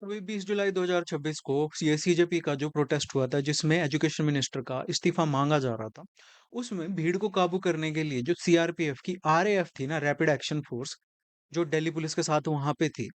अभी 20 जुलाई 2026 को ये सीजेपी का जो प्रोटेस्ट हुआ था जिसमें एजुकेशन मिनिस्टर का इस्तीफा मांगा जा रहा था, उसमें भीड़ को काबू करने के लिए जो सीआरपीएफ की आरएएफ थी ना, रैपिड एक्शन फोर्स, जो दिल्ली पुलिस के साथ वहां पे थी,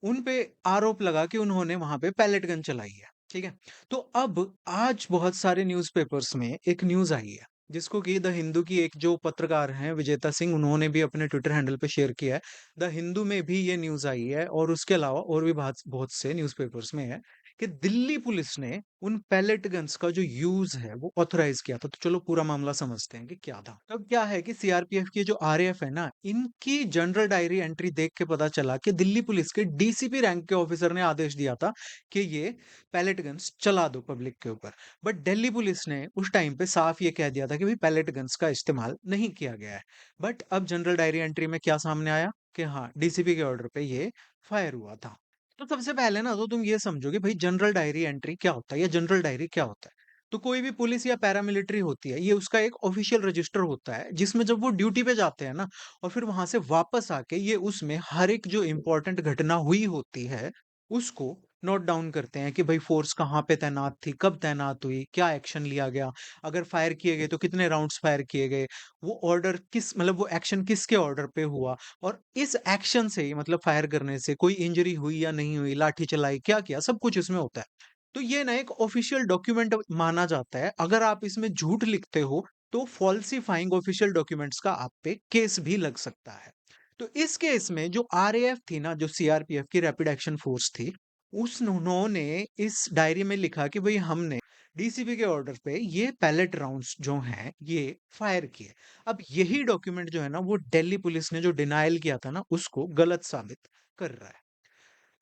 उन पे आरोप लगा कि उन्होंने वहां पे पैलेट गन चलाई है। ठीक है। तो अब आज बहुत सारे न्यूज़पेपर्स में एक न्यूज़ आई है जिसको कि द हिंदू की एक जो पत्रकार हैं विजेता सिंह, उन्होंने भी अपने ट्विटर हैंडल पे शेयर किया है। द हिंदू में भी ये न्यूज़ आई है और उसके अलावा और भी बहुत बहुत से न्यूज़पेपर्स में है कि दिल्ली पुलिस ने उन पैलेट गन्स का जो यूज है वो ऑथराइज किया था। तो चलो पूरा मामला समझते हैं कि क्या था। अब क्या है कि सीआरपीएफ की जो आरएएफ है ना, इनकी जनरल डायरी एंट्री देख के पता चला कि दिल्ली पुलिस के डीसीपी रैंक के ऑफिसर ने आदेश दिया था कि ये पैलेट गन्स चला दो पब्लिक के ऊपर। बट दिल्ली पुलिस ने उस टाइम पे साफ ये कह दिया था कि भाई पैलेट गन्स का इस्तेमाल नहीं किया गया है। बट अब जनरल डायरी एंट्री में क्या सामने आया कि हाँ, डीसीपी के ऑर्डर पे ये फायर हुआ था। तो सबसे पहले ना तो तुम ये समझो कि भाई जनरल डायरी एंट्री क्या होता है या जनरल डायरी क्या होता है। तो कोई भी पुलिस या पैरामिलिट्री होती है, ये उसका एक ऑफिशियल रजिस्टर होता है जिसमें जब वो ड्यूटी पे जाते हैं ना और फिर वहां से वापस आके ये उसमें हर एक जो इंपॉर्टेंट घटना हुई होती है उसको नोट डाउन करते हैं कि भाई फोर्स कहाँ पे तैनात थी, कब तैनात हुई, क्या एक्शन लिया गया, अगर फायर किए गए तो कितने राउंड्स फायर किए गए, वो ऑर्डर किस मतलब वो एक्शन किसके ऑर्डर पे हुआ, और इस एक्शन से ही मतलब फायर करने से कोई इंजरी हुई या नहीं हुई, लाठी चलाई, क्या किया, सब कुछ इसमें होता है। तो ये ना एक ऑफिशियल डॉक्यूमेंट माना जाता है। अगर आप इसमें झूठ लिखते हो तो फॉल्सिफाइंग ऑफिशियल डॉक्यूमेंट्स का आप पे केस भी लग सकता है। तो इस केस में जो आरएएफ थी ना, जो सीआरपीएफ की रैपिड एक्शन फोर्स थी, उस उन्होंने इस डायरी में लिखा कि भाई हमने डीसीपी के ऑर्डर पे ये पैलेट राउंड्स जो हैं ये फायर किए। अब यही डॉक्यूमेंट जो है ना वो दिल्ली पुलिस ने जो डिनायल किया था ना उसको गलत साबित कर रहा है।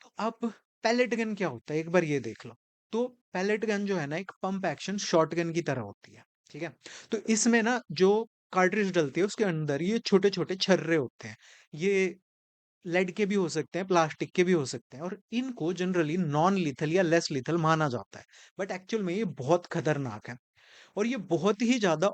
तो अब पैलेट गन क्या होता है एक बार ये देख लो। तो पैलेट गन जो है ना एक पंप एक्शन शॉट गन की तरह होती है। ठीक है। तो इसमें ना जो कार्ट्रिज डलती है उसके अंदर ये छोटे छोटे छर्रे होते हैं। ये लेड के भी हो सकते हैं, प्लास्टिक के भी हो सकते हैं, और इनको जनरली नॉन लीथल या लेस लीथल माना जाता है। बट एक्चुअल में ये बहुत खतरनाक है और ये बहुत ही ज़्यादा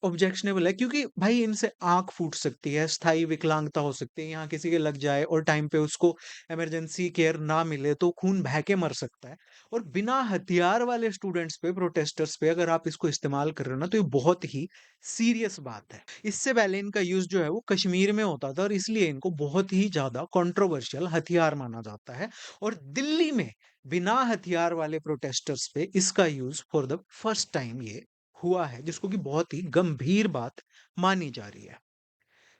ऑब्जेक्शनेबल है, क्योंकि भाई इनसे आँख फूट सकती है, स्थायी विकलांगता हो सकती है, यहाँ किसी के लग जाए और टाइम पे उसको इमरजेंसी केयर ना मिले तो खून बह के मर सकता है। और बिना हथियार वाले स्टूडेंट्स पे, प्रोटेस्टर्स पे अगर आप इसको इस्तेमाल कर रहे हो ना तो ये बहुत ही सीरियस बात है। इससे पहले इनका यूज़ जो है वो कश्मीर में होता था और इसलिए इनको बहुत ही ज़्यादा कंट्रोवर्शियल हथियार माना जाता है। और दिल्ली में बिना हथियार वाले प्रोटेस्टर्स पे इसका use for the first time ये हुआ है, जिसको कि बहुत ही गंभीर बात मानी जा रही है।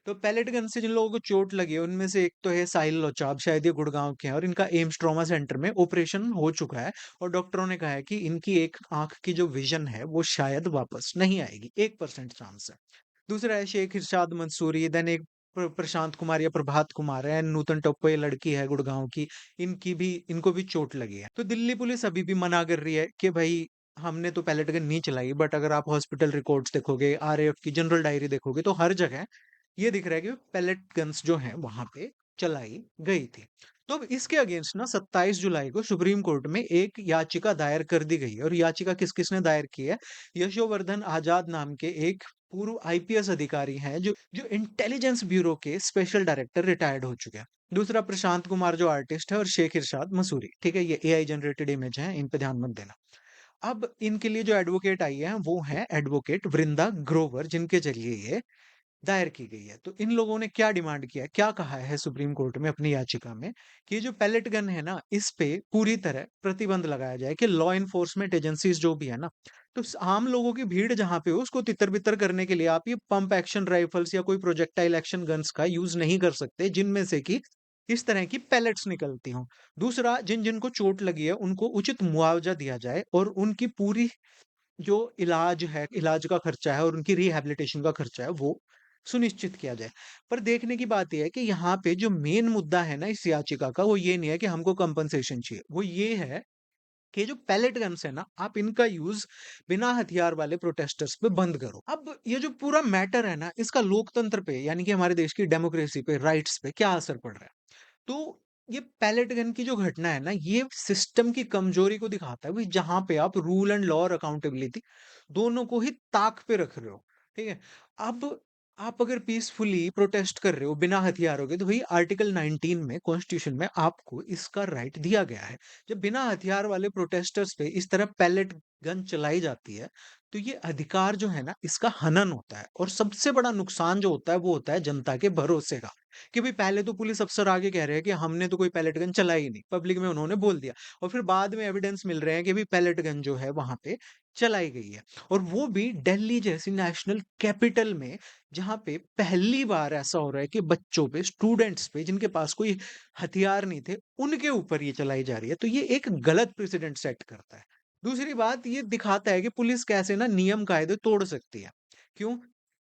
तो पैलेट गन से जिन लोगों को चोट लगी है उनमें से एक तो है साहिल लोचाब, शायद ये गुड़गांव के हैं और इनका एम्स ट्रॉमा सेंटर में ऑपरेशन हो चुका है और डॉक्टरों ने कहा है कि इनकी एक आंख की जो विजन है वो शायद वापस नहीं आएगी, 1% चांस है। दूसरा है शेख इरशाद मंसूरी, देन एक प्रशांत कुमार या प्रभात कुमार है, नूतन टोप्पो ये लड़की है गुड़गांव की, इनको भी चोट लगी है। तो दिल्ली पुलिस अभी भी मना कर रही है कि भाई हमने तो पैलेट गन नहीं चलाई, बट अगर आप हॉस्पिटल रिकॉर्ड्स देखोगे, आरएएफ की जनरल डायरी देखोगे तो हर जगह ये दिख रहा है कि पैलेट गन्स जो हैं वहां पे चलाई गई थी। तो अब इसके अगेंस्ट ना 27 जुलाई को सुप्रीम कोर्ट में एक याचिका दायर कर दी गई है और याचिका किस किसने दायर की है? यशोवर्धन आजाद नाम के एक पूर्व आईपीएस अधिकारी हैं जो जो इंटेलिजेंस ब्यूरो के स्पेशल डायरेक्टर रिटायर्ड हो चुके हैं। दूसरा प्रशांत कुमार जो आर्टिस्ट है, और शेख इरशाद मसूरी। ठीक है, ये एआई जनरेटेड इमेज है, इन पे ध्यान मत देना। अब इनके लिए जो एडवोकेट आई है वो है एडवोकेट वृंदा ग्रोवर, जिनके जरिए ये दायर की गई है। तो इन लोगों ने क्या डिमांड किया है, क्या कहा है सुप्रीम कोर्ट में अपनी याचिका में कि ये जो पैलेट गन है ना इस पे पूरी तरह प्रतिबंध लगाया जाए, कि लॉ इन्फोर्समेंट एजेंसीज जो भी है ना, तो आम लोगों की भीड़ जहां पे हो उसको तितर बितर करने के लिए आप ये पंप एक्शन राइफल्स या कोई प्रोजेक्टाइल एक्शन गन्स का यूज नहीं कर सकते जिनमें से कि इस तरह की पैलेट्स निकलती हों। दूसरा, जिन जिनको चोट लगी है उनको उचित मुआवजा दिया जाए और उनकी पूरी जो इलाज है, इलाज का खर्चा है और उनकी रिहैबिलिटेशन का खर्चा है वो सुनिश्चित किया जाए। पर देखने की बात ये है कि यहाँ पे जो मेन मुद्दा है ना इस याचिका का, वो ये नहीं है कि हमको कंपनसेशन चाहिए, वो ये है कि जो पैलेट गन्स है ना आप इनका यूज बिना हथियार वाले प्रोटेस्टर्स पे बंद करो। अब ये जो पूरा मैटर है ना इसका लोकतंत्र पे, यानी कि हमारे देश की डेमोक्रेसी पे, राइट्स पे क्या असर पड़ रहा है। तो ये पैलेट गन की जो घटना है ना ये सिस्टम की कमजोरी को दिखाता है, भाई जहां पे आप रूल एंड लॉ और अकाउंटेबिलिटी दोनों को ही ताक पे रख रहे हो। ठीक है। अब आप अगर पीसफुली प्रोटेस्ट कर रहे हो बिना हथियारों के, तो भाई आर्टिकल 19 में कॉन्स्टिट्यूशन में आपको इसका राइट दिया गया है। जब बिना हथियार वाले प्रोटेस्टर्स पे इस तरह पैलेट गन चलाई जाती है, तो ये अधिकार जो है ना, इसका हनन होता है। और सबसे बड़ा नुकसान जो होता है वो होता है जनता के भरोसे का। कि भाई पहले तो पुलिस अफसर आगे कह रहे हैं कि हमने तो कोई पैलेट गन चलाई ही नहीं, पब्लिक में उन्होंने बोल दिया। और फिर बाद में एविडेंस मिल रहे हैं कि भाई पैलेट गन जो है वहां पे चलाई गई है। और वो भी दिल्ली जैसी नेशनल कैपिटल में, जहाँ पे पहली बार ऐसा हो रहा है कि बच्चों पे, स्टूडेंट्स पे, जिनके पास कोई हथियार नहीं थे, उनके ऊपर ये चलाई जा रही है। तो ये एक गलत प्रेसिडेंट सेट करता है। दूसरी बात, ये दिखाता है कि पुलिस कैसे ना नियम कायदे तोड़ सकती है। क्यों?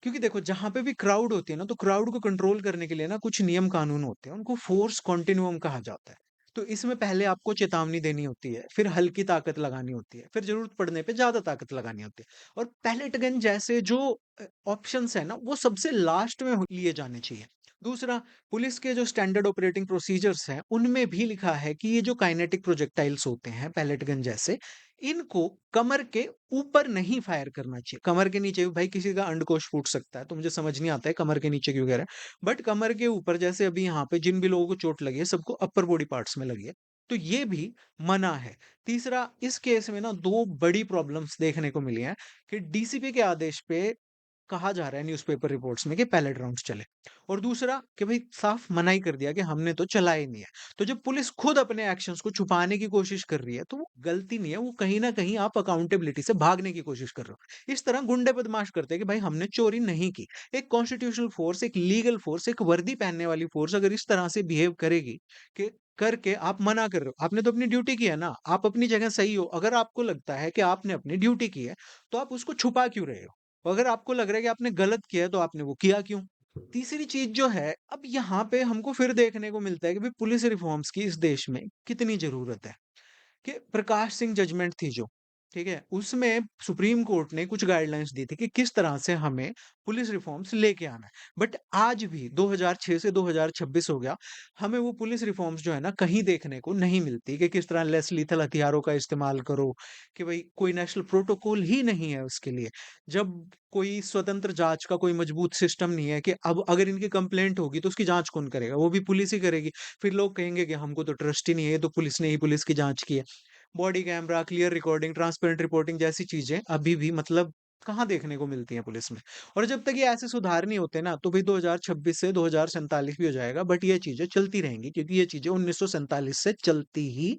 क्योंकि देखो, जहां पे भी क्राउड होती है ना, तो क्राउड को कंट्रोल करने के लिए ना कुछ नियम कानून होते हैं, उनको फोर्स कॉन्टिन्यूम कहा जाता है। तो इसमें पहले आपको चेतावनी देनी होती है, फिर हल्की ताकत लगानी होती है, फिर जरूरत पड़ने पे ज्यादा ताकत लगानी होती है। और पैलेट गन जैसे जो ऑप्शंस है ना, वो सबसे लास्ट में लिए जाने चाहिए। दूसरा, पुलिस के जो स्टैंडर्ड ऑपरेटिंग प्रोसीजर्स हैं, उनमें भी लिखा है कि ये जो काइनेटिक प्रोजेक्टाइल्स होते हैं पैलेट गन जैसे, इनको कमर के ऊपर नहीं फायर करना चाहिए। कमर के नीचे भाई किसी का अंडकोश फूट सकता है, तो मुझे समझ नहीं आता है कमर के नीचे क्यों कह रहे हैं। बट कमर के ऊपर, जैसे अभी यहाँ पे जिन भी लोगों को चोट लगी है, सबको अपर बॉडी पार्ट्स में लगी है, तो ये भी मना है। तीसरा, इस केस में ना दो बड़ी प्रॉब्लम्स देखने को मिली हैं कि डीसीपी के आदेश पे कहा जा रहा है न्यूज़पेपर रिपोर्ट्स में कि पैलेट राउंड्स चले, और दूसरा कि भाई साफ मना ही कर दिया कि हमने तो चला ही नहीं है। तो जब पुलिस खुद अपने एक्शंस को छुपाने की कोशिश कर रही है, तो वो गलती नहीं है, वो कहीं ना कहीं आप अकाउंटेबिलिटी से भागने की कोशिश कर रहे हो। इस तरह गुंडे बदमाश करते हैं कि भाई हमने चोरी नहीं की। एक कॉन्स्टिट्यूशनल फोर्स, एक लीगल फोर्स, एक वर्दी पहनने वाली फोर्स अगर इस तरह से बिहेव करेगी कि करके आप मना कर रहे हो, आपने तो अपनी ड्यूटी की है ना, आप अपनी जगह सही हो। अगर आपको लगता है कि आपने अपनी ड्यूटी की है, तो आप उसको छुपा क्यों रहे हो? अगर आपको लग रहा है कि आपने गलत किया है, तो आपने वो किया क्यों? तीसरी चीज़ जो है, अब यहाँ पे हमको फिर देखने को मिलता है कि भाई पुलिस रिफ़ॉर्म्स की इस देश में कितनी ज़रूरत है। कि प्रकाश सिंह जजमेंट थी जो, ठीक है? उसमें सुप्रीम कोर्ट ने कुछ गाइडलाइंस दी थी कि किस तरह से हमें पुलिस रिफॉर्म्स लेके आना है। बट आज भी 2006 से 2026 हो गया, हमें वो पुलिस रिफॉर्म्स जो है ना, कहीं देखने को नहीं मिलती कि किस तरह लेस लीथल हथियारों का इस्तेमाल करो, कि भाई कोई नेशनल प्रोटोकॉल ही नहीं है उसके लिए। जब कोई स्वतंत्र जाँच का कोई मजबूत सिस्टम नहीं है कि अब अगर इनकी कंप्लेंट होगी तो उसकी जाँच कौन करेगा? वो भी पुलिस ही करेगी। फिर लोग कहेंगे कि हमको तो ट्रस्ट ही नहीं है, ये तो पुलिस ने ही पुलिस की जाँच की है। Body camera, clear recording, transparent reporting जैसी चीजें अभी भी मतलब कहाँ देखने को मिलती हैं पुलिस में। और जब तक ये ऐसे सुधार नहीं होते ना, तो भाई 2026 से 2047 भी हो जाएगा, बट ये चीजें चलती रहेंगी, क्योंकि ये चीजें 1947 से चलती ही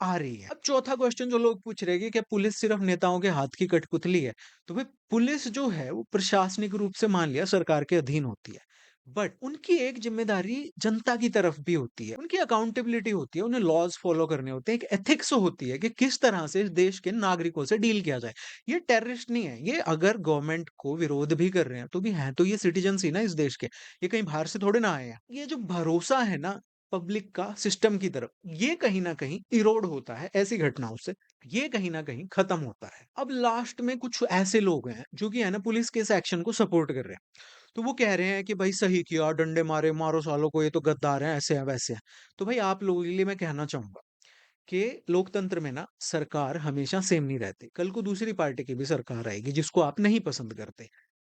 आ रही है। अब चौथा क्वेश्चन जो लोग पूछ रहे हैं कि क्या पुलिस सिर्फ नेताओं के हाथ की कठपुतली है? तो भाई पुलिस जो है वो प्रशासनिक रूप से मान लिया सरकार के अधीन होती है। बट उनकी एक जिम्मेदारी जनता की तरफ भी होती है, उनकी अकाउंटेबिलिटी होती है, उन्हें लॉज फॉलो करने होते हैं, एक एथिक्स होती है कि किस तरह से इस देश के नागरिकों से डील किया जाए। ये टेररिस्ट नहीं है, ये अगर गवर्नमेंट को विरोध भी कर रहे हैं तो भी हैं तो ये सिटीजन ही ना इस देश के, ये कहीं बाहर से थोड़े ना आए हैं। ये जो भरोसा है ना पब्लिक का सिस्टम की तरफ, ये कहीं ना कहीं इरोड होता है ऐसी घटनाओं से, ये कहीं ना कहीं खत्म होता है। अब लास्ट में कुछ ऐसे लोग हैं जो कि है ना पुलिस के इस एक्शन को सपोर्ट कर रहे हैं। तो वो कह रहे हैं कि भाई सही किया, डंडे मारे, मारो सालों को, ये तो गद्दार हैं, ऐसे हैं, वैसे हैं। तो भाई आप लोगों के लिए मैं कहना चाहूँगा कि लोकतंत्र में ना सरकार हमेशा सेम नहीं रहती। कल को दूसरी पार्टी की भी सरकार आएगी जिसको आप नहीं पसंद करते।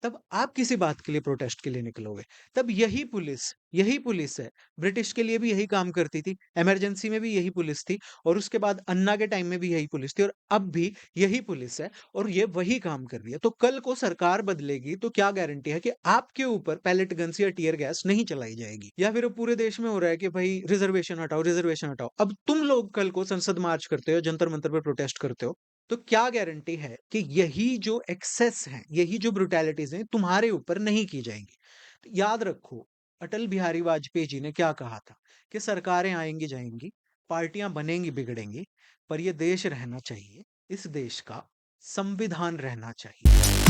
तब आप किसी बात के लिए प्रोटेस्ट के लिए निकलोगे। तब यही पुलिस है। ब्रिटिश के लिए भी यही काम करती थी। इमरजेंसी में भी यही पुलिस थी, और उसके बाद अन्ना के टाइम में भी यही पुलिस थी, और अब भी यही पुलिस है, और ये वही काम कर रही है। तो कल को सरकार बदलेगी तो क्या गारंटी है कि आपके ऊपर पैलेट गन्स या टियर गैस नहीं चलाई जाएगी? या फिर अब पूरे देश में हो रहा है कि भाई रिजर्वेशन हटाओ, रिजर्वेशन हटाओ। अब तुम लोग कल को संसद मार्च करते हो, जंतर मंतर पे प्रोटेस्ट करते हो, तो क्या गारंटी है कि यही जो एक्सेस हैं, यही जो ब्रुटैलिटीज़ हैं, तुम्हारे ऊपर नहीं की जाएँगी? तो याद रखो, अटल बिहारी वाजपेयी जी ने क्या कहा था कि सरकारें आएँगी, जाएँगी, पार्टियाँ बनेंगी, बिगड़ेंगी, पर ये देश रहना चाहिए, इस देश का संविधान रहना चाहिए।